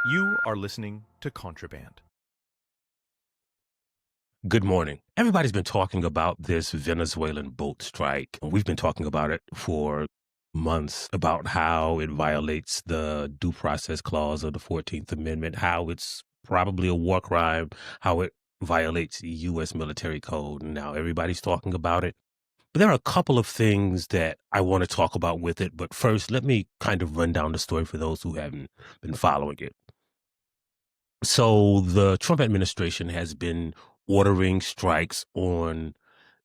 You are listening to Contraband. Good morning. Everybody's been talking about this Venezuelan boat strike. We've been talking about it for months about how it violates the due process clause of the 14th Amendment, how it's probably a war crime, how it violates the U.S. military code. And now everybody's talking about it. But there are a couple of things that I want to talk about with it. But first, let me kind of run down the story for those who haven't been following it. So the Trump administration has been ordering strikes on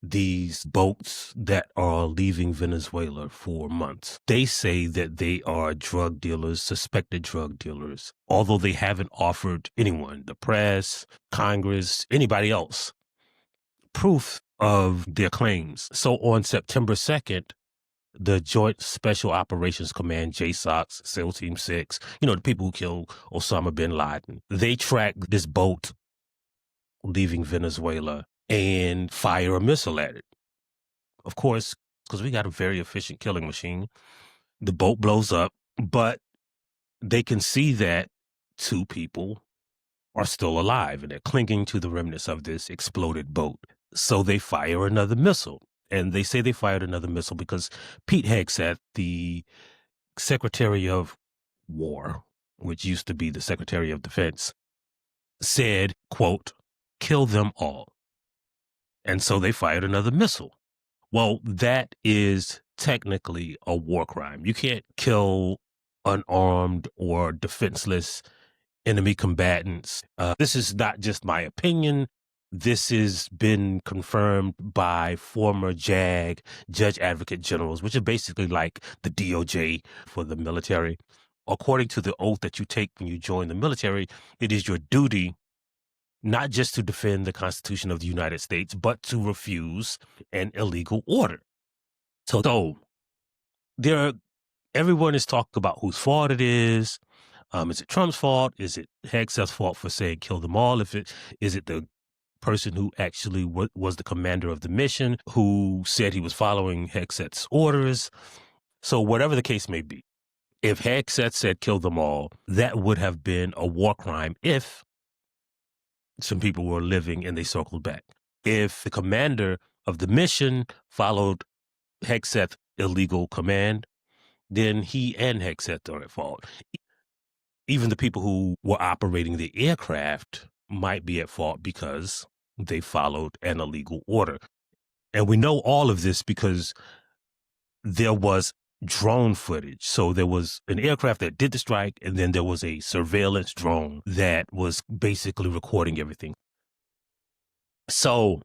these boats that are leaving Venezuela for months. They say that they are drug dealers, suspected drug dealers, although they haven't offered anyone, the press, Congress, anybody else, proof of their claims. So on September 2nd, the Joint Special Operations Command, JSOC, SEAL Team 6, the people who killed Osama bin Laden, they tracked this boat leaving Venezuela and fire a missile at it. Of course, because we got a very efficient killing machine, the boat blows up, but they can see that two people are still alive and they're clinging to the remnants of this exploded boat. So they fire another missile. And they say they fired another missile because Pete Hegseth, the Secretary of War, which used to be the Secretary of Defense, said, quote, "Kill them all." And so they fired another missile. Well, that is technically a war crime. You can't kill unarmed or defenseless enemy combatants. This is not just my opinion. This has been confirmed by former JAG, Judge Advocate Generals, which are basically like the DOJ for the military. According to the oath that you take when you join the military, it is your duty not just to defend the Constitution of the United States, but to refuse an illegal order. So everyone is talking about whose fault it is. Is it Trump's fault? Is it Hegseth's fault for saying kill them all? Is it the person who actually was the commander of the mission who said he was following Hegseth's orders? So whatever the case may be, if Hegseth said kill them all, that would have been a war crime if some people were living and they circled back. If the commander of the mission followed Hegseth's illegal command, then he and Hegseth are at fault. Even the people who were operating the aircraft might be at fault because they followed an illegal order. And we know all of this because there was drone footage. So there was an aircraft that did the strike, and then there was a surveillance drone that was basically recording everything. So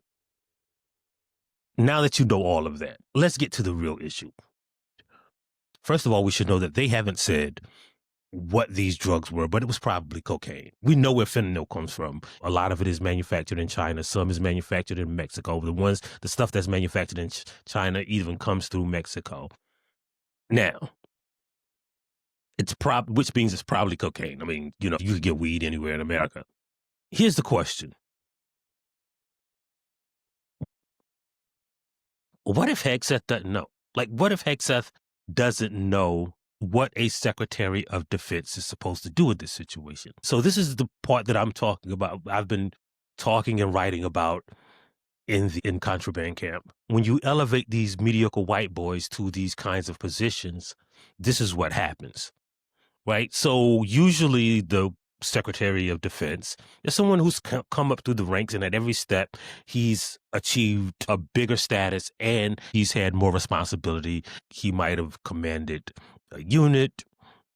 now that you know all of that, let's get to the real issue. First of all, we should know that they haven't said what these drugs were, but it was probably cocaine. We know where fentanyl comes from. A lot of it is manufactured in China. Some is manufactured in Mexico. The stuff that's manufactured in China even comes through Mexico. Now, which means it's probably cocaine. I mean, you could get weed anywhere in America. Here's the question. What if Hegseth doesn't know? Like, what if Hegseth doesn't know what a Secretary of Defense is supposed to do in this situation? So this is the part that I'm talking about. I've been talking and writing about in Contraband Camp. When you elevate these mediocre white boys to these kinds of positions, this is what happens, right? So usually the Secretary of Defense is someone who's come up through the ranks, and at every step he's achieved a bigger status and he's had more responsibility. He might have commanded a unit,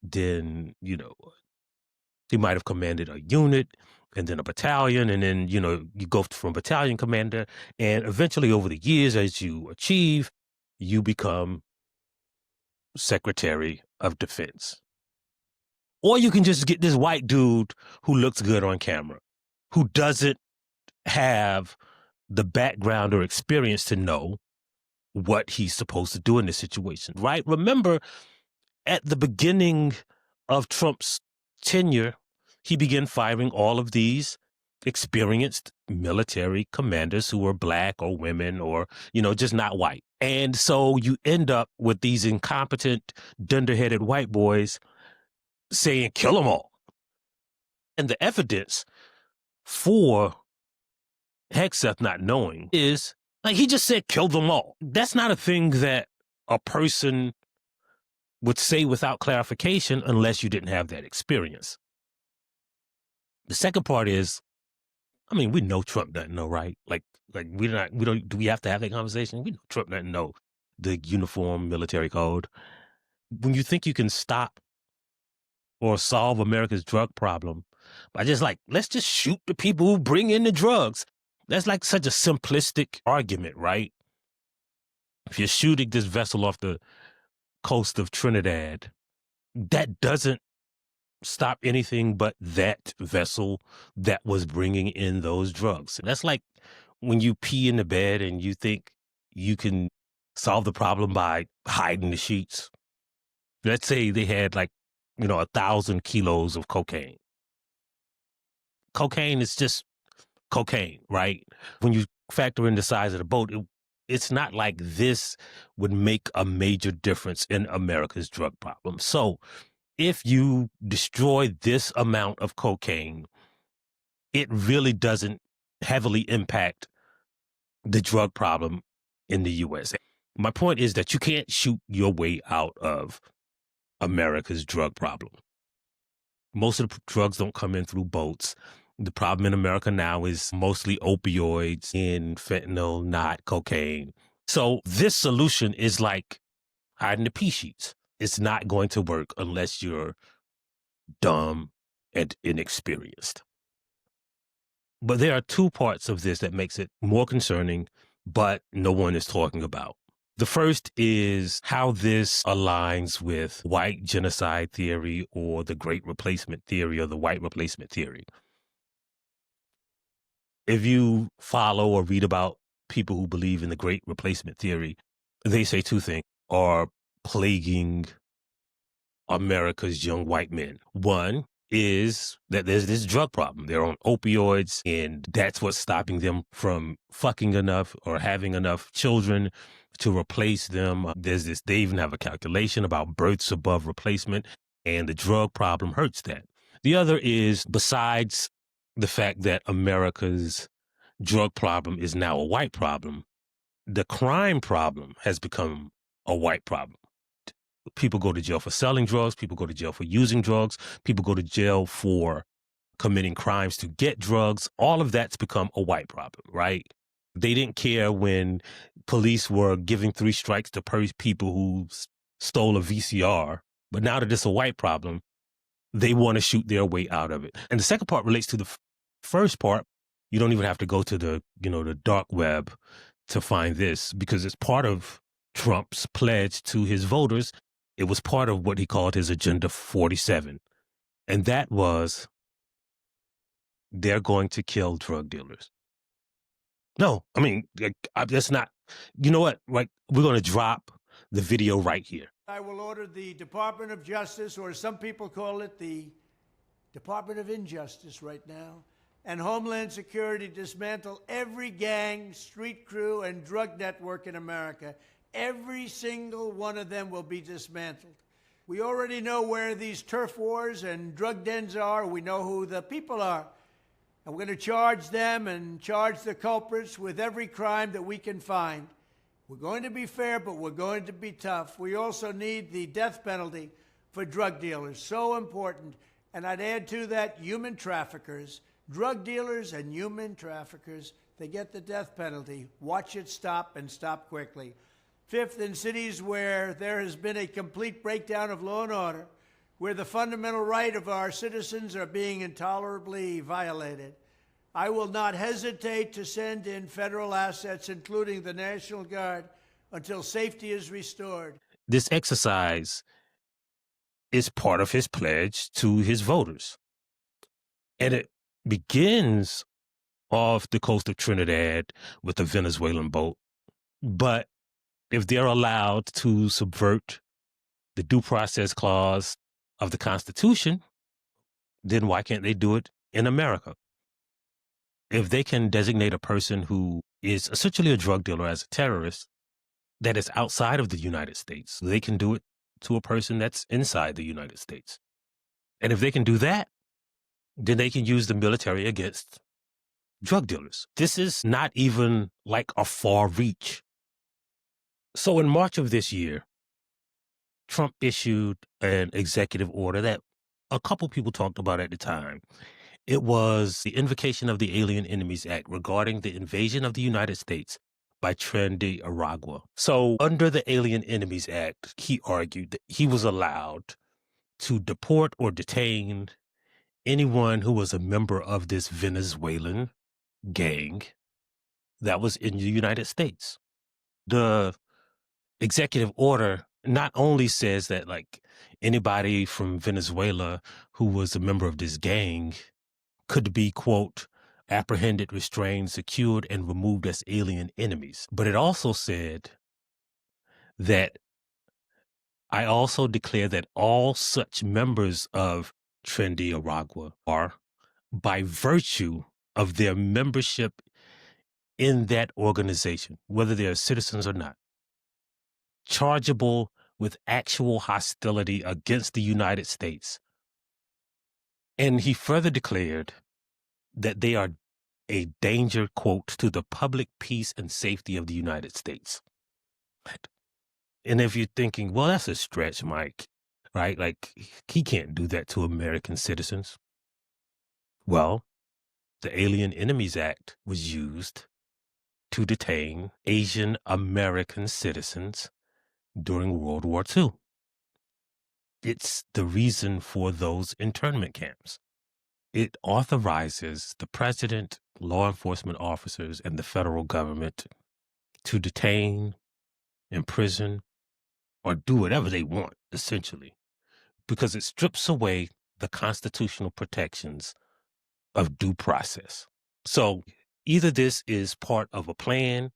then, he might have commanded a unit and then a battalion, and then, you go from battalion commander, and eventually over the years, as you achieve, you become Secretary of Defense. Or you can just get this white dude who looks good on camera, who doesn't have the background or experience to know what he's supposed to do in this situation, right? Remember, at the beginning of Trump's tenure, he began firing all of these experienced military commanders who were black or women or, just not white. And so you end up with these incompetent, dunderheaded white boys saying, kill them all. And the evidence for Hegseth not knowing is, like, he just said, kill them all. That's not a thing that a person would say without clarification unless you didn't have that experience. The second part is, I mean, we know Trump doesn't know, right? Like do we have to have that conversation? We know Trump doesn't know the uniform military code. When you think you can stop or solve America's drug problem by just let's just shoot the people who bring in the drugs. That's like such a simplistic argument, right? If you're shooting this vessel off the coast of Trinidad, that doesn't stop anything but that vessel that was bringing in those drugs. That's like when you pee in the bed and you think you can solve the problem by hiding the sheets. Let's say they had 1,000 kilos of cocaine. Cocaine is just cocaine, right? When you factor in the size of the boat, it's not like this would make a major difference in America's drug problem. So if you destroy this amount of cocaine, it really doesn't heavily impact the drug problem in the U.S. My point is that you can't shoot your way out of America's drug problem. Most of the drugs don't come in through boats. The problem in America now is mostly opioids and fentanyl, not cocaine. So this solution is like hiding the pea sheets. It's not going to work unless you're dumb and inexperienced. But there are two parts of this that makes it more concerning, but no one is talking about. The first is how this aligns with white genocide theory or the Great Replacement theory or the white replacement theory. If you follow or read about people who believe in the Great Replacement theory, they say two things are plaguing America's young white men. One is that there's this drug problem. They're on opioids, and that's what's stopping them from fucking enough or having enough children to replace them. They even have a calculation about births above replacement, and the drug problem hurts that. The other is, besides the fact that America's drug problem is now a white problem, the crime problem has become a white problem. People go to jail for selling drugs. People go to jail for using drugs. People go to jail for committing crimes to get drugs. All of that's become a white problem, right? They didn't care when police were giving 3 strikes to people who stole a VCR. But now that it's a white problem, they want to shoot their way out of it. And the second part relates to the first part. You don't even have to go to the dark web to find this, because it's part of Trump's pledge to his voters. It was part of what he called his Agenda 47. And that was, they're going to kill drug dealers. No, I mean, that's not, you know what? Like, we're going to drop the video right here. I will order the Department of Justice, or some people call it the Department of Injustice right now, and Homeland Security dismantle every gang, street crew, and drug network in America. Every single one of them will be dismantled. We already know where these turf wars and drug dens are. We know who the people are. And we're going to charge them and charge the culprits with every crime that we can find. We're going to be fair, but we're going to be tough. We also need the death penalty for drug dealers. So important. And I'd add to that human traffickers. Drug dealers and human traffickers, they get the death penalty. Watch it stop, and stop quickly. Fifth, in cities where there has been a complete breakdown of law and order, where the fundamental right of our citizens are being intolerably violated, I will not hesitate to send in federal assets, including the National Guard, until safety is restored. This exercise is part of his pledge to his voters. And it begins off the coast of Trinidad with a Venezuelan boat. But if they're allowed to subvert the due process clause of the Constitution, then why can't they do it in America? If they can designate a person who is essentially a drug dealer as a terrorist that is outside of the United States, they can do it to a person that's inside the United States. And if they can do that, then they can use the military against drug dealers. This is not even like a far reach. So in March of this year, Trump issued an executive order that a couple people talked about at the time. It was the invocation of the Alien Enemies Act regarding the invasion of the United States by Trinidad Aragua. So under the Alien Enemies Act, he argued that he was allowed to deport or detain anyone who was a member of this Venezuelan gang that was in the United States. The executive order not only says that like anybody from Venezuela who was a member of this gang could be, quote, apprehended, restrained, secured, and removed as alien enemies, but it also said that I also declare that all such members of Trinidad Aragua are, by virtue of their membership in that organization, whether they're citizens or not, chargeable with actual hostility against the United States. And he further declared that they are a danger, quote, to the public peace and safety of the United States. And if you're thinking, well, that's a stretch, Mike, right? Like, he can't do that to American citizens. Well, the Alien Enemies Act was used to detain Asian American citizens during World War II. It's the reason for those internment camps. It authorizes the president, law enforcement officers, and the federal government to detain, imprison, or do whatever they want, essentially, because it strips away the constitutional protections of due process. So either this is part of a plan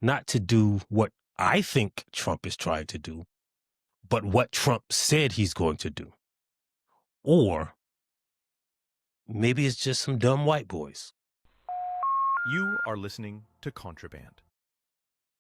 not to do what I think Trump is trying to do, but what Trump said he's going to do. Or maybe it's just some dumb white boys. You are listening to Contraband.